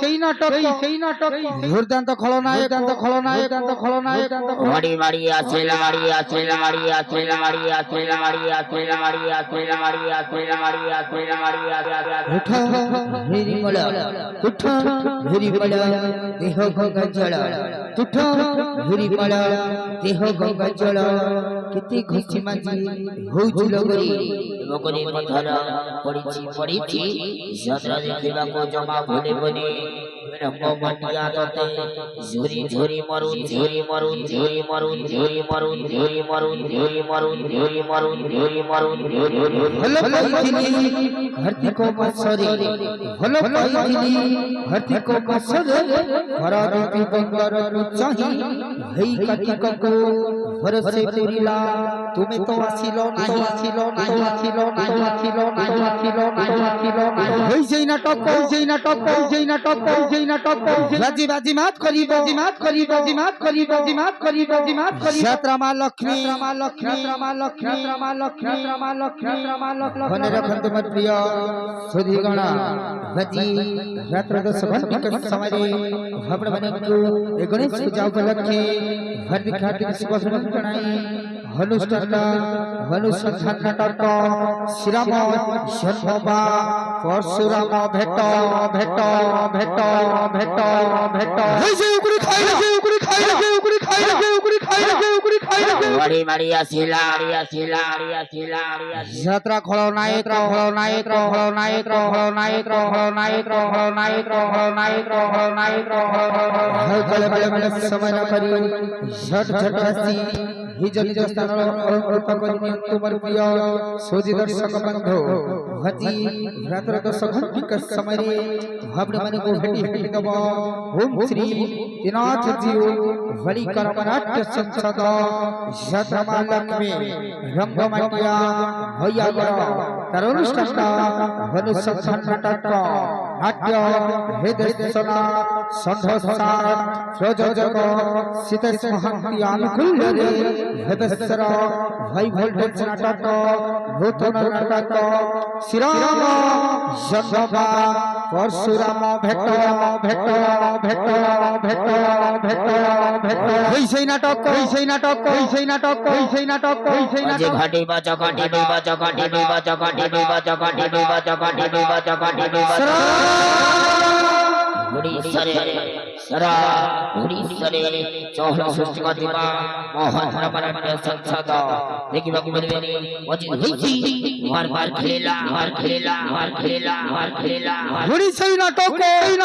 সেই নাটক দুর্দান্ত খলনায়ক মারি মারি আছে মারি আছে মারি আছে মারি আছে মারি আছে মারি আছে মারি আছে মারি আছে মারি আছে উঠা ভেরি বলা উঠা ভেরি বলা দেহ গঙ্গা জল উঠা ভেরি বলা দেহ গঙ্গা জল কেতে ঘষি মাঝি হউছিল গরি মকরি পথর পড়িছি যাত্রা দেখিବାକୁ জমা ভুলে ভুলে রকমাটিয়া ততে ঝুরি ঝুরি মরুন ঝুরি মরুন ঝুরি মরুন ঝুরি মরুন ঝুরি মরুন ঝুরি মরুন ঝুরি মরুন ঝুরি মরুন হলো পাইছিলি ধরতি কো মসরে হলো পাইছিলি ধরতি কো মসরে হরা দেবী বন্দর চাহি হেই কাটি ককো ভরসে পুরিলা তুমি তো আসিলো নাহি হই যেই নাটক বাজি মাত করি যাত্রা মা লক্ষ্মী মনে রাখুন তোমার প্রিয় সুধীগণ বাজি যাত্রা দশ ঘন্টা সময়ে ভাবনা বানিকু এ গণেশ পূজা উপলক্ষে হার্দিক শুভ জানাই অনুসন্ধান নাটক শ্রীরাম জন্মবা পরশুরাম ভেট যাত্রা খলনায়ক সময় না করি ঝট আসি নিজ নিজ স্থান অলঙ্কৃত করে তোমার প্রিয় সুধী দর্শক বন্ধু ভাজি রাত্র 10 ঘণ্টিকা সময়ে ভাবনা মানে को भेटी दब ओम श्री त्रिनाथ जी वली कर्मनाट्य संसद यथमा लक्ष्मी रंगमटिया भैया गर तार अनुष्ठान अनुसंधान नाटक नाट्य हृदयसना संधसार प्रयोजक सीतेश महांती अनुकूल रे हृदयसर हाई वोल्टेज नाटक नूतन नाटक श्रीराम जन्मबा परशुराम भेट সেই নাটক ঘাটি বাজা উড়িষ্যারে চহল সৃষ্টিকর্তা মহাপ্রভু সংসদ দেখিବାକୁ ମିଳିବେନି ଅଜିତ ହୋଇଛି ବାର ବାର ଖେଳିଲା সেই নাটক